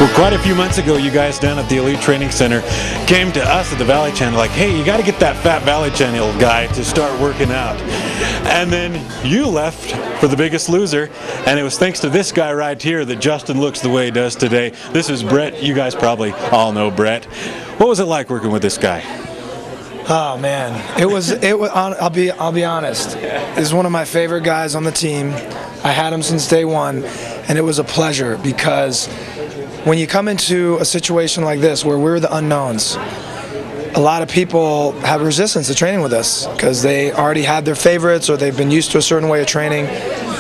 Well, quite a few months ago, you guys down at the Elite Training Center came to us at the Valley Channel like, hey, you got to get that fat Valley Channel guy to start working out. And then you left for The Biggest Loser, and it was thanks to this guy right here that Justin looks the way he does today. This is Brett. You guys probably all know Brett. What was it like working with this guy? Oh man, it was. I'll be honest. He's one of my favorite guys on the team. I had him since day one, and it was a pleasure because when you come into a situation like this where we're the unknowns, a lot of people have resistance to training with us because they already had their favorites or they've been used to a certain way of training.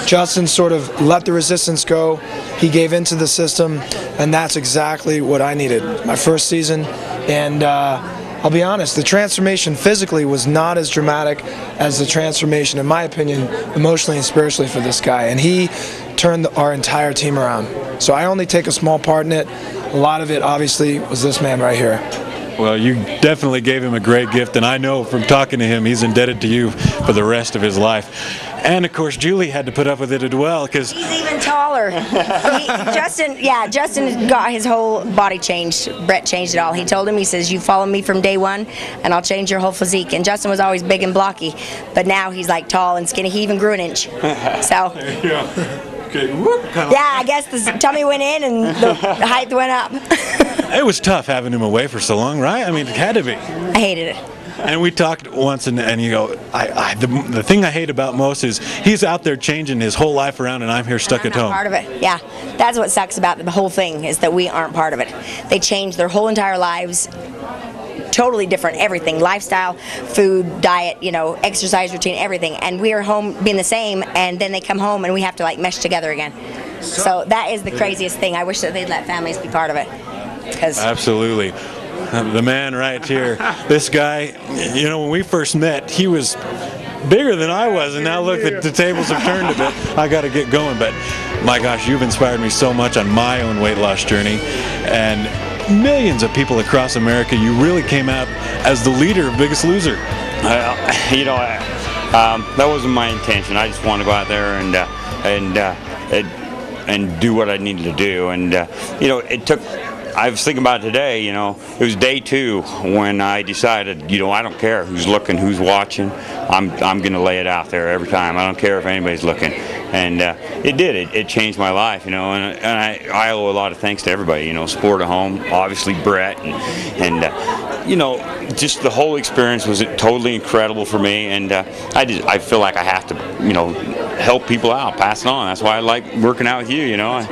Justin sort of let the resistance go. He gave into the system, and that's exactly what I needed my first season. And I'll be honest, the transformation physically was not as dramatic as the transformation, in my opinion, emotionally and spiritually for this guy. And he turned our entire team around. So I only take a small part in it. A lot of it, obviously, was this man right here. Well, you definitely gave him a great gift, and I know from talking to him, he's indebted to you for the rest of his life. And, of course, Julie had to put up with it as well. He's even taller. Justin got his whole body changed. Brett changed it all. He told him, he says, you follow me from day one, and I'll change your whole physique. And Justin was always big and blocky, but now he's like tall and skinny. He even grew an inch. So. Yeah, I guess the tummy went in and the height went up. It was tough having him away for so long, right? I mean, it had to be. I hated it. And we talked once, and you go, the thing I hate about most is he's out there changing his whole life around, and I'm here stuck at home. Part of it, yeah. That's what sucks about the whole thing is that we aren't part of it. They change their whole entire lives. Totally different, everything, lifestyle, food, diet, exercise routine, everything, and we are home being the same, and then they come home and we have to like mesh together again. So that is the craziest thing. I wish that they'd let families be part of it. Absolutely. The man right here, this guy, when we first met, he was bigger than I was, and now look, the tables have turned a bit. I got to get going, but my gosh, you've inspired me so much on my own weight loss journey, and millions of people across America. You really came out as the leader of Biggest Loser. That wasn't my intention. I just wanted to go out there and do what I needed to do. And it took. I was thinking about it today. It was day 2 when I decided. I don't care who's looking, who's watching. I'm going to lay it out there every time. I don't care if anybody's looking. And it did. It changed my life, and I owe a lot of thanks to everybody. Sport at Home, obviously Brett, and just the whole experience was totally incredible for me. And I feel like I have to, help people out, pass it on. That's why I like working out with you. Well,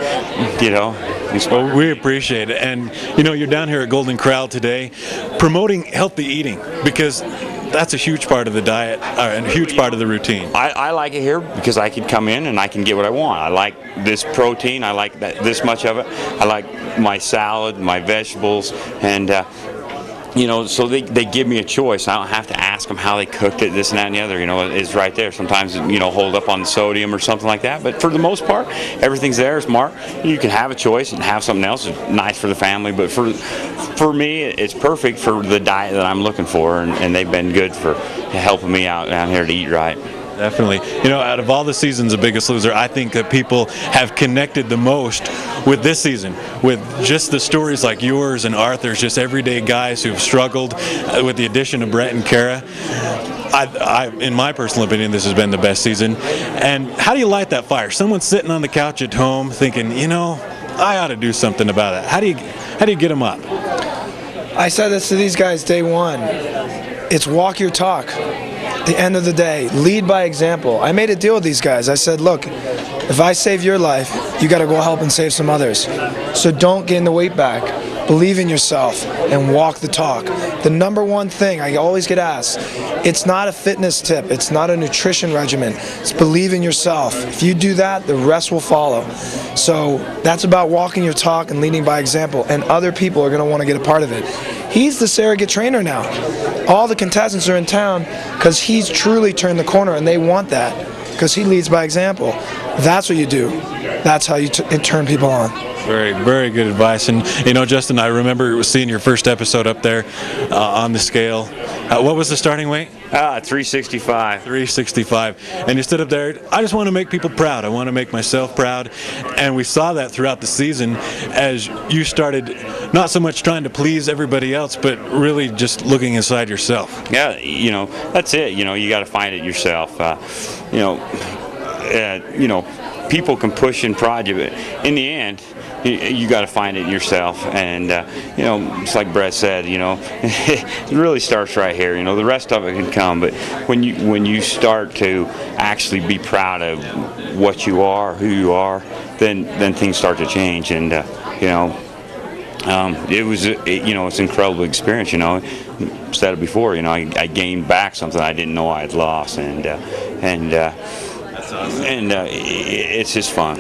we appreciate it, and you're down here at Golden Corral today, promoting healthy eating because that's a huge part of the diet and a huge part of the routine. I like it here because I can come in and I can get what I want. I like this protein. I like this much of it. I like my salad, my vegetables, and so they give me a choice. I don't have to ask them how they cooked it, this and that and the other. It's right there. Sometimes, hold up on the sodium or something like that. But for the most part, everything's there. It's marked. You can have a choice and have something else. It's nice for the family. But for me, it's perfect for the diet that I'm looking for. And they've been good for helping me out down here to eat right. Definitely. Out of all the seasons of Biggest Loser, I think that people have connected the most with this season, with just the stories like yours and Arthur's, just everyday guys who've struggled with the addition of Brett and Kara. In my personal opinion, this has been the best season. And how do you light that fire? Someone's sitting on the couch at home thinking, I ought to do something about it. How do you get them up? I said this to these guys day one. It's walk your talk. At the end of the day, lead by example. I made a deal with these guys. I said, look, if I save your life, you got to go help and save some others. So don't gain the weight back. Believe in yourself and walk the talk. The number one thing I always get asked, it's not a fitness tip. It's not a nutrition regimen. It's believe in yourself. If you do that, the rest will follow. So that's about walking your talk and leading by example. And other people are going to want to get a part of it. He's the surrogate trainer now. All the contestants are in town because he's truly turned the corner, and they want that because he leads by example. That's what you do. That's how you turn people on. Very, very good advice. And Justin, I remember seeing your first episode up there on the scale. What was the starting weight? 365. 365. And you stood up there, I just want to make people proud. I want to make myself proud. And we saw that throughout the season as you started not so much trying to please everybody else, but really just looking inside yourself. Yeah, that's it. You got to find it yourself. People can push and prod you, but in the end, you got to find it yourself. And it's like Brett said, it really starts right here. The rest of it can come, but when you start to actually be proud of what you are, who you are, then things start to change. And it was it's an incredible experience. Said it before. I gained back something I didn't know I had lost, and it's just fun.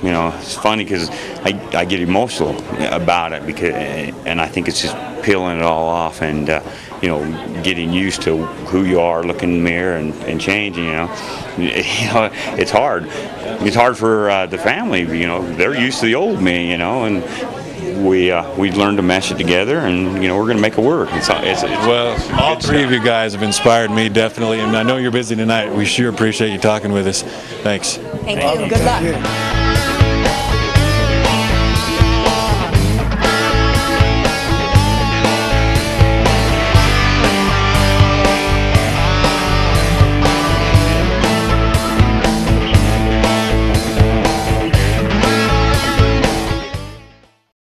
It's funny because I get emotional about it and I think it's just peeling it all off and getting used to who you are, looking in the mirror and changing. It's hard. It's hard for the family. They're used to the old me. And we learned to mesh it together, and we're going to make it work. Well, all three of you guys have inspired me definitely, and I know you're busy tonight. We sure appreciate you talking with us. Thanks. Thank you. Good luck.